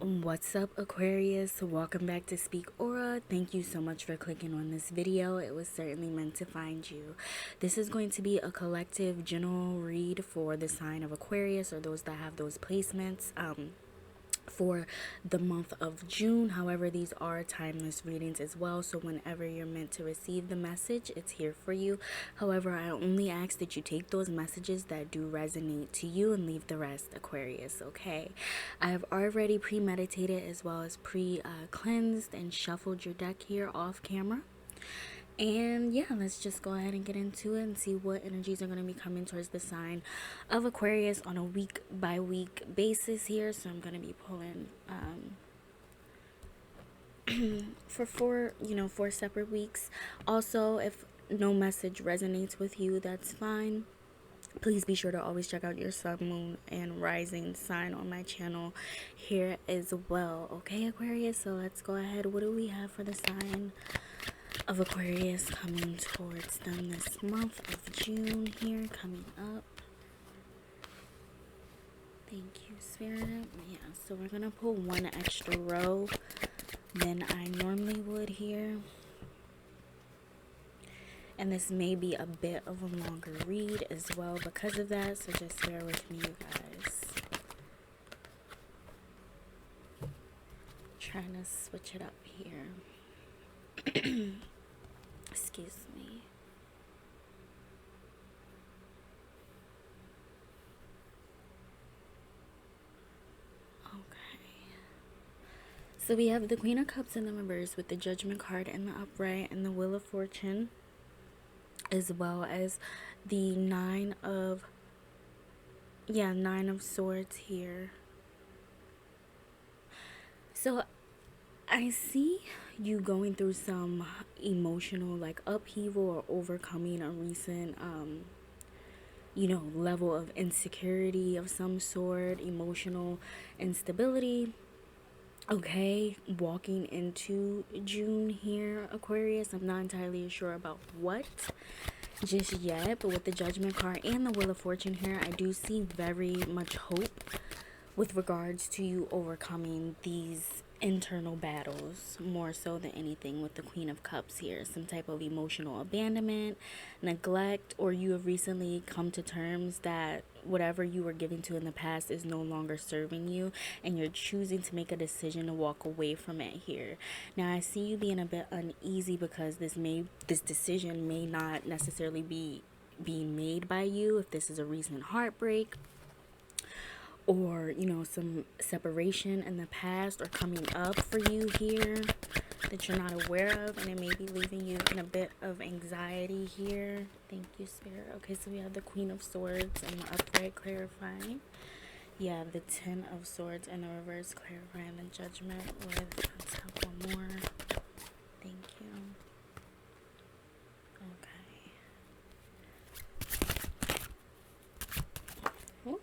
What's up, Aquarius? Welcome back to Speak Aura. Thank you so much for clicking on this video. It was certainly meant to find you. This is going to be a collective general read for the sign of Aquarius, or those that have those placements. For the month of June. However, these are timeless readings as well, so whenever you're meant to receive the message, it's here for you. However, I only ask that you take those messages that do resonate to you and leave the rest, Aquarius. Okay, I have already premeditated as well as cleansed and shuffled your deck here off camera. And yeah, let's just go ahead and get into it and see what energies are going to be coming towards the sign of Aquarius on a week by week basis here. So I'm going to be pulling for four separate weeks. Also, if no message resonates with you, that's fine. Please be sure to always check out your sun, moon, and rising sign on my channel here as well. Okay, Aquarius, so let's go ahead. What do we have for the sign of Aquarius coming towards them this month of June here coming up? Thank you, Spirit. Yeah, so we're gonna pull one extra row than I normally would here, and this may be a bit of a longer read as well because of that, so just bear with me, you guys. Trying to switch it up here. Excuse me. Okay. So we have the Queen of Cups in the reverse with the Judgment card in the upright and the Wheel of Fortune, as well as the Nine of Swords here. So I see you going through some emotional like upheaval or overcoming a recent level of insecurity of some sort, emotional instability. Okay, walking into June here, Aquarius. I'm not entirely sure about what just yet, but with the Judgment card and the Wheel of Fortune here, I do see very much hope with regards to you overcoming these internal battles, more so than anything with the Queen of Cups here. Some type of emotional abandonment, neglect, or you have recently come to terms that whatever you were given to in the past is no longer serving you, and you're choosing to make a decision to walk away from it here. Now I see you being a bit uneasy because this decision may not necessarily be being made by you, if this is a recent heartbreak or some separation in the past or coming up for you here that you're not aware of, and it may be leaving you in a bit of anxiety here. Thank you, Spirit. Okay, so we have the Queen of Swords and the upright clarifying. Yeah, the Ten of Swords and the reverse clarifying the Judgment with, let's have one more. Thank you. Okay. Ooh.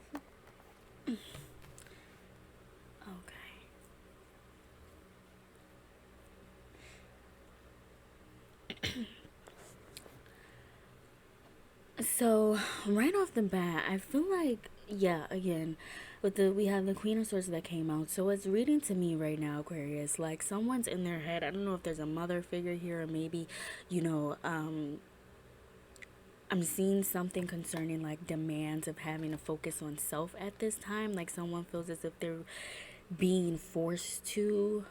So right off the bat, I feel like, yeah, again, we have the Queen of Swords that came out. So it's reading to me right now, Aquarius, like someone's in their head. I don't know if there's a mother figure here, or maybe, I'm seeing something concerning like demands of having to focus on self at this time. Like someone feels as if they're being forced to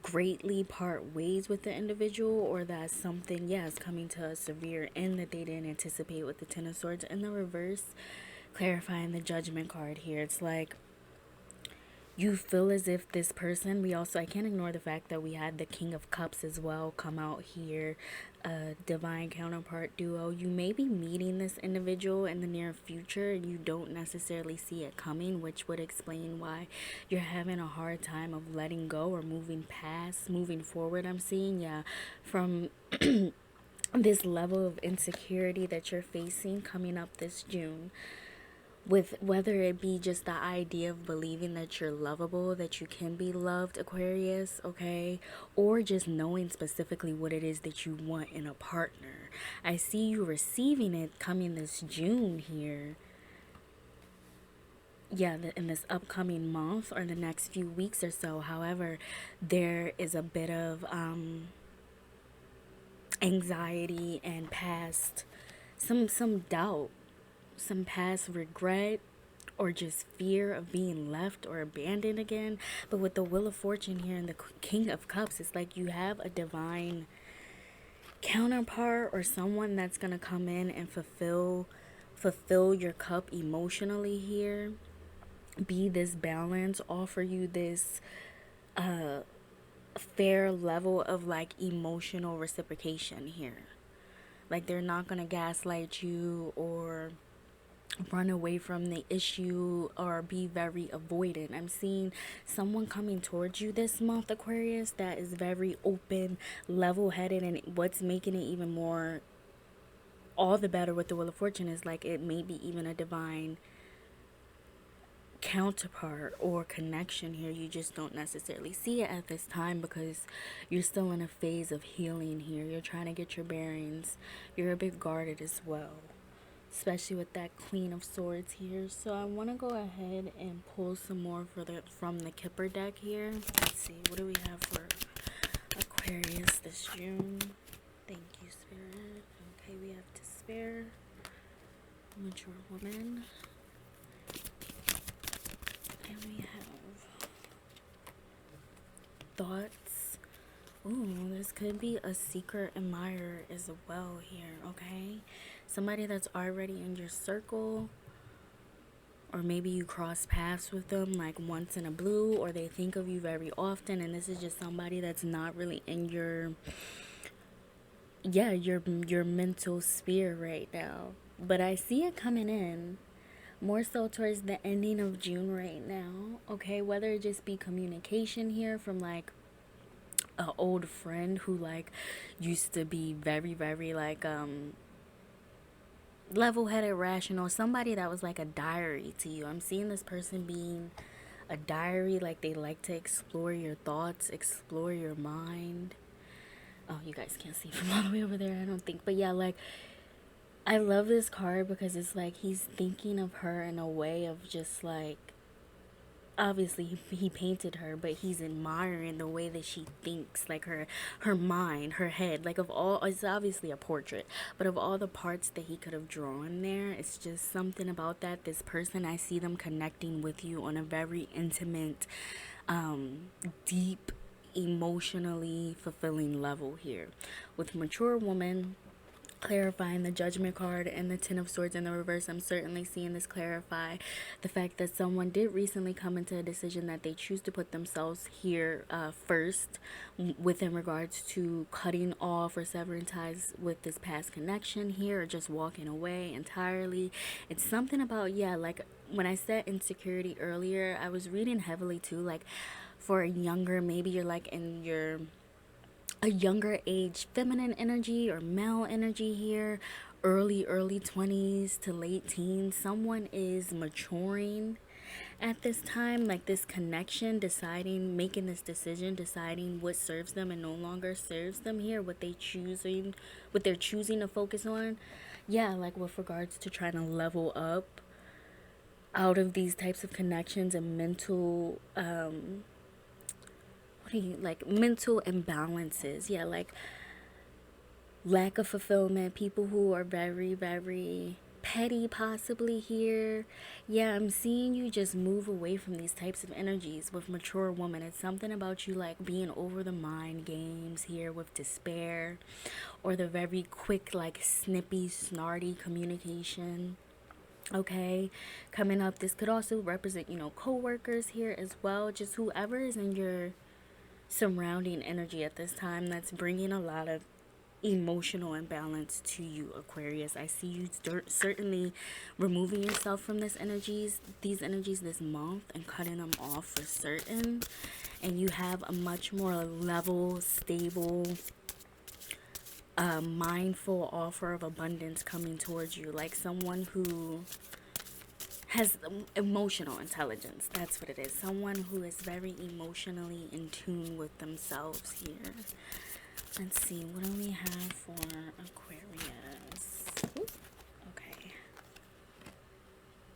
greatly part ways with the individual, or that something is coming to a severe end that they didn't anticipate with the Ten of Swords in the reverse clarifying the Judgment card here. It's like you feel as if this person, I can't ignore the fact that we had the King of Cups as well come out here, a divine counterpart duo. You may be meeting this individual in the near future and you don't necessarily see it coming, which would explain why you're having a hard time of letting go or moving forward. I'm seeing, from this level of insecurity that you're facing coming up this June, with whether it be just the idea of believing that you're lovable, that you can be loved, Aquarius, okay, or just knowing specifically what it is that you want in a partner. I see you receiving it coming this June here. yeah, in this upcoming month or the next few weeks or so. However, there is a bit of anxiety and past, some doubt, some past regret, or just fear of being left or abandoned again. But with the Wheel of Fortune here and the King of Cups, it's like you have a divine counterpart or someone that's gonna come in and fulfill your cup emotionally here, be this balance, offer you this fair level of like emotional reciprocation here. Like they're not gonna gaslight you or run away from the issue or be very avoidant. I'm seeing someone coming towards you this month, Aquarius, that is very open, level headed, and what's making it even more all the better with the Wheel of Fortune is like it may be even a divine counterpart or connection here. You just don't necessarily see it at this time because you're still in a phase of healing here. You're trying to get your bearings. You're a bit guarded as well, especially with that Queen of Swords here. So I want to go ahead and pull some more from the Kipper deck here. Let's see, what do we have for Aquarius this June? Thank you, Spirit. Okay, we have despair, mature woman, and we have thoughts. Ooh, this could be a secret admirer as well here, okay? Somebody that's already in your circle, or maybe you cross paths with them like once in a blue, or they think of you very often, and this is just somebody that's not really in your mental sphere right now. But I see it coming in more so towards the ending of June right now, okay? Whether it just be communication here from like a old friend who like used to be very very like level-headed, rational, somebody that was like a diary to you. I'm seeing this person being a diary, like they like to explore your thoughts, explore your mind. Oh, you guys can't see from all the way over there, I don't think, but yeah, like I love this card because it's like he's thinking of her in a way of just like, obviously he painted her, but he's admiring the way that she thinks, like her mind, her head, like of all, it's obviously a portrait, but of all the parts that he could have drawn there, it's just something about that. This person, I see them connecting with you on a very intimate, deep, emotionally fulfilling level here. With mature woman, clarifying the Judgment card and the Ten of Swords in the reverse, I'm certainly seeing this clarify the fact that someone did recently come into a decision that they choose to put themselves here first within regards to cutting off or severing ties with this past connection here, or just walking away entirely. It's something about, yeah, like when I said insecurity earlier, I was reading heavily too, like for a younger, maybe you're like in your a younger age feminine energy or male energy here, early 20s to late teens. Someone is maturing at this time, like this connection, deciding, making this decision, deciding what serves them and no longer serves them here, what they're choosing to focus on. Yeah, like with regards to trying to level up out of these types of connections and mental like mental imbalances, yeah, like lack of fulfillment, people who are very very petty possibly here. Yeah, I'm seeing you just move away from these types of energies with mature woman. It's something about you like being over the mind games here with despair, or the very quick like snippy snarty communication. Okay, coming up, this could also represent, co-workers here as well, just whoever is in your surrounding energy at this time that's bringing a lot of emotional imbalance to you, Aquarius. I see you certainly removing yourself from these energies this month and cutting them off for certain, and you have a much more level, stable, mindful offer of abundance coming towards you, like someone who has emotional intelligence. That's what it is. Someone who is very emotionally in tune with themselves here. Let's see, what do we have for Aquarius? Ooh, okay.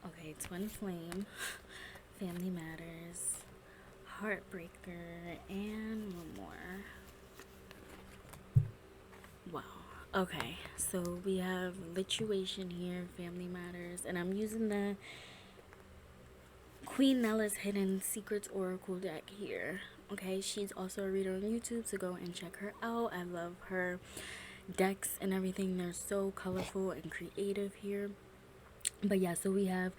Okay, twin flame. Family Matters, Heartbreaker, and one more. Wow. Okay, so we have Lituation here, Family Matters, and I'm using the Queen Nella's Hidden Secrets Oracle deck here. Okay, she's also a reader on YouTube, so go and check her out. I love her decks and everything. They're so colorful and creative here. But yeah, so we have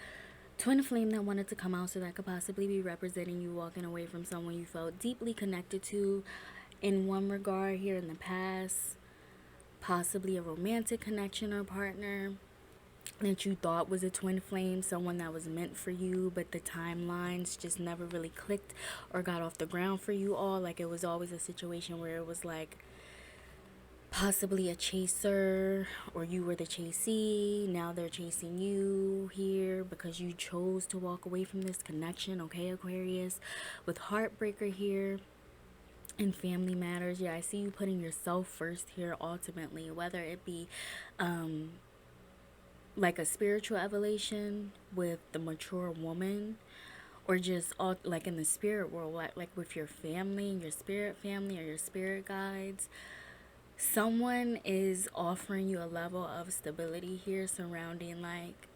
Twin Flame that wanted to come out, so that could possibly be representing you walking away from someone you felt deeply connected to in one regard here in the past. Possibly a romantic connection or partner that you thought was a twin flame, someone that was meant for you, but the timelines just never really clicked or got off the ground for you all. Like, it was always a situation where it was like possibly a chaser, or you were the chasee. Now they're chasing you here because you chose to walk away from this connection. Okay, Aquarius, with Heartbreaker here in Family Matters. Yeah, I see you putting yourself first here ultimately, whether it be like a spiritual evolution with the mature woman, or just all like in the spirit world, like with your family and your spirit family or your spirit guides. Someone is offering you a level of stability here surrounding, like,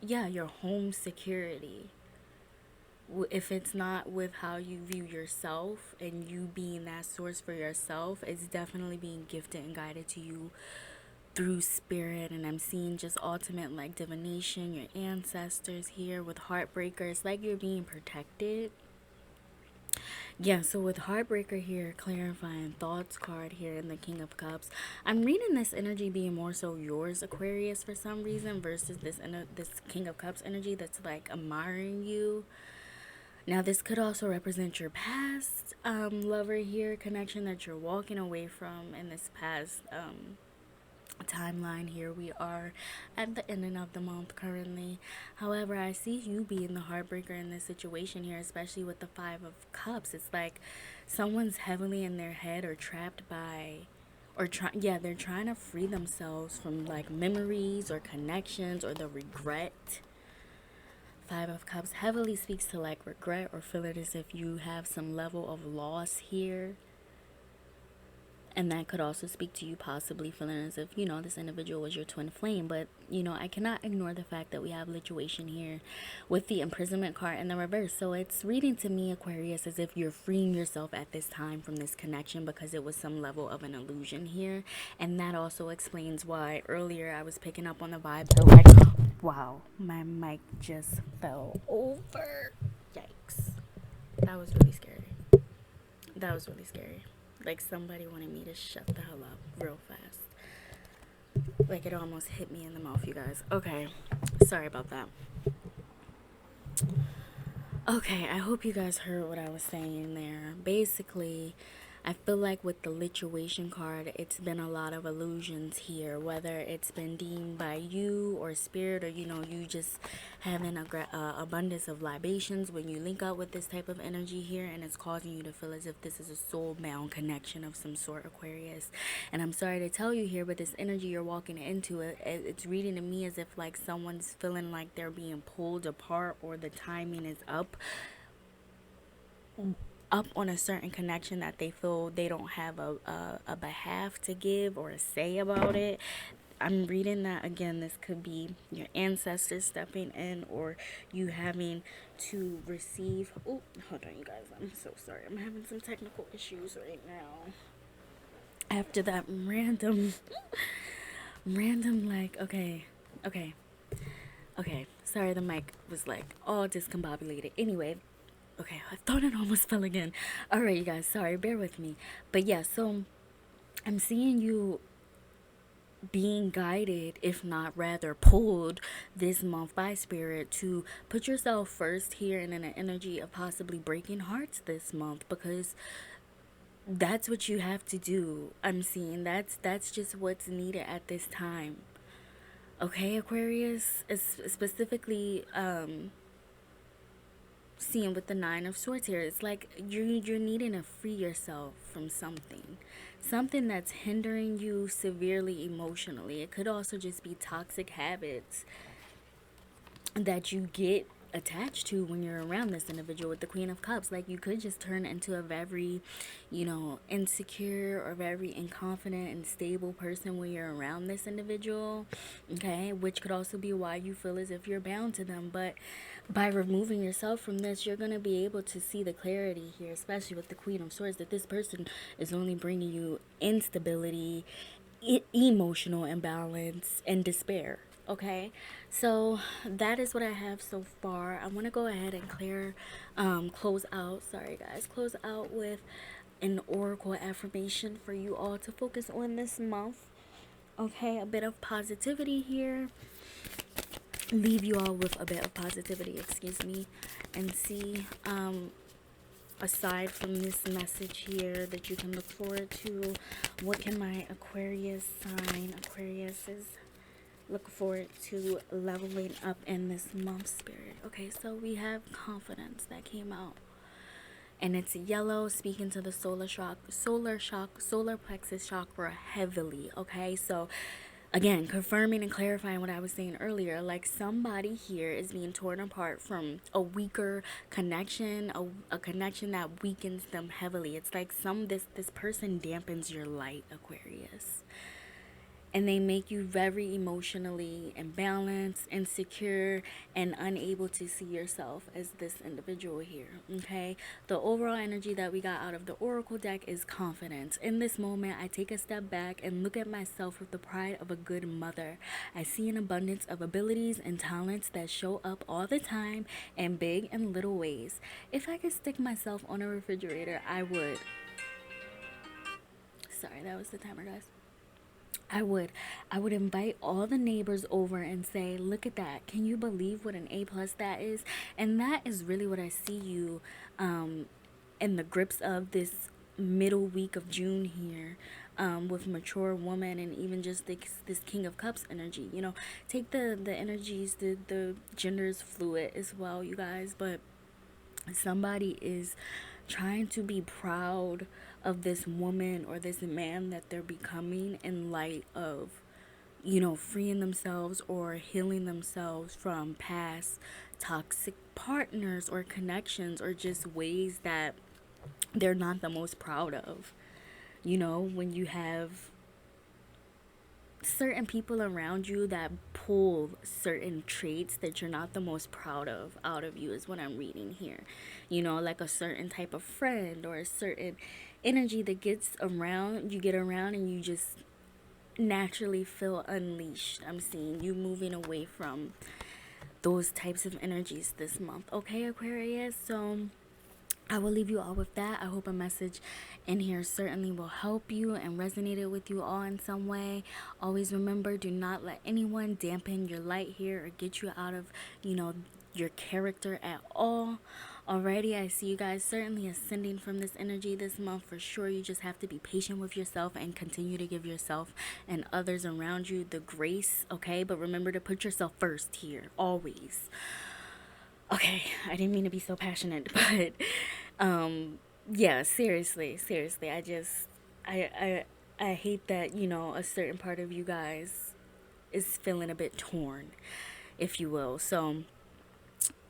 yeah, your home security. If it's not with how you view yourself and you being that source for yourself, it's definitely being gifted and guided to you through spirit. And I'm seeing just ultimate like divination, your ancestors here with Heartbreaker. It's like you're being protected. Yeah, so with Heartbreaker here, clarifying thoughts card here in the King of Cups, I'm reading this energy being more so yours, Aquarius, for some reason, versus this King of Cups energy that's like admiring you. Now, this could also represent your past lover here, connection that you're walking away from in this past timeline here. We are at the ending of the month currently. However, I see you being the heartbreaker in this situation here, especially with the Five of Cups. It's like someone's heavily in their head or trapped by, or they're trying to free themselves from like memories or connections or the regret. Five of Cups heavily speaks to like regret or feeling as if you have some level of loss here. And that could also speak to you possibly feeling as if, this individual was your twin flame. But, I cannot ignore the fact that we have lituation here with the imprisonment card in the reverse. So it's reading to me, Aquarius, as if you're freeing yourself at this time from this connection because it was some level of an illusion here. And that also explains why earlier I was picking up on the vibe that like, wow, my mic just fell over. Yikes. That was really scary. That was really scary. Like somebody wanted me to shut the hell up real fast. Like it almost hit me in the mouth, you guys. Okay, sorry about that. Okay, I hope you guys heard what I was saying there. Basically, I feel like with the lituation card, it's been a lot of illusions here, whether it's been deemed by you or spirit, or you just having a abundance of libations when you link up with this type of energy here, and it's causing you to feel as if this is a soul-bound connection of some sort, Aquarius. And I'm sorry to tell you here, but this energy you're walking into, it's reading to me as if like someone's feeling like they're being pulled apart, or the timing is up on a certain connection that they feel they don't have a behalf to give or a say about it. I'm reading that again, this could be your ancestors stepping in, or you having to receive. Oh, hold on, you guys. I'm so sorry. I'm having some technical issues right now. After that random, like, okay. Sorry, the mic was like all discombobulated. Anyway. Okay, I thought it almost fell again. Alright, you guys, sorry, bear with me. But yeah, so I'm seeing you being guided, if not rather pulled this month by spirit to put yourself first here, and in an energy of possibly breaking hearts this month, because that's what you have to do. I'm seeing that's just what's needed at this time. Okay, Aquarius, is specifically seeing with the Nine of Swords here, it's like you're needing to free yourself from something that's hindering you severely emotionally. It could also just be toxic habits that you get attached to when you're around this individual with the Queen of Cups. Like, you could just turn into a very, insecure or very inconfident and stable person when you're around this individual, okay? Which could also be why you feel as if you're bound to them. But by removing yourself from this, you're going to be able to see the clarity here, especially with the Queen of Swords, that this person is only bringing you instability, emotional imbalance, and despair. Okay, so that is what I have so far. I want to go ahead and close out. Sorry, guys, close out with an oracle affirmation for you all to focus on this month. Okay, a bit of positivity here. Leave you all with a bit of positivity, excuse me, and see aside from this message here that you can look forward to, what can my Aquarius sign, Aquarius is look forward to leveling up in this month, spirit. Okay, so we have confidence that came out, and it's yellow, speaking to the solar plexus chakra heavily. Okay, so again, confirming and clarifying what I was saying earlier, like somebody here is being torn apart from a weaker connection, a connection that weakens them heavily. It's like this person dampens your light, Aquarius, and they make you very emotionally imbalanced, insecure, and unable to see yourself as this individual here. Okay, the overall energy that we got out of the oracle deck is confidence. In this moment, I take a step back and look at myself with the pride of a good mother. I see an abundance of abilities and talents that show up all the time in big and little ways. If I could stick myself on a refrigerator, I would. Sorry, that was the timer, guys. I would invite all the neighbors over and say, look at that. Can you believe what an A plus that is? And that is really what I see you in the grips of this middle week of June here, with mature woman, and even just this King of Cups energy. Take the energies, the gender is fluid as well, you guys, but somebody is trying to be proud of this woman or this man that they're becoming in light of, freeing themselves or healing themselves from past toxic partners or connections, or just ways that they're not the most proud of. When you have certain people around you that pull certain traits that you're not the most proud of out of you, is what I'm reading here. Like a certain type of friend or a certain energy that you get around and you just naturally feel unleashed. I'm seeing you moving away from those types of energies this month. Okay, Aquarius, so I will leave you all with that. I hope a message in here certainly will help you and resonated with you all in some way. Always remember, do not let anyone dampen your light here or get you out of, your character at all. Alrighty, I see you guys certainly ascending from this energy this month for sure. You just have to be patient with yourself and continue to give yourself and others around you the grace, okay? But remember to put yourself first here, always. Okay, I didn't mean to be so passionate, but yeah, seriously, I hate that, a certain part of you guys is feeling a bit torn, if you will. So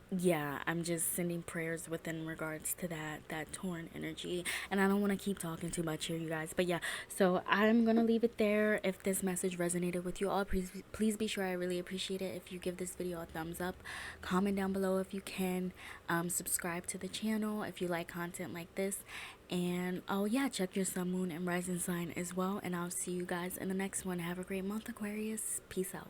yeah, I'm just sending prayers within regards to that torn energy, and I don't want to keep talking too much here, you guys, but yeah, so I'm gonna leave it there. If this message resonated with you all, please be sure, I really appreciate it if you give this video a thumbs up, comment down below if you can, subscribe to the channel if you like content like this, and oh yeah, check your sun, moon, and rising sign as well, and I'll see you guys in the next one. Have a great month, Aquarius. Peace out.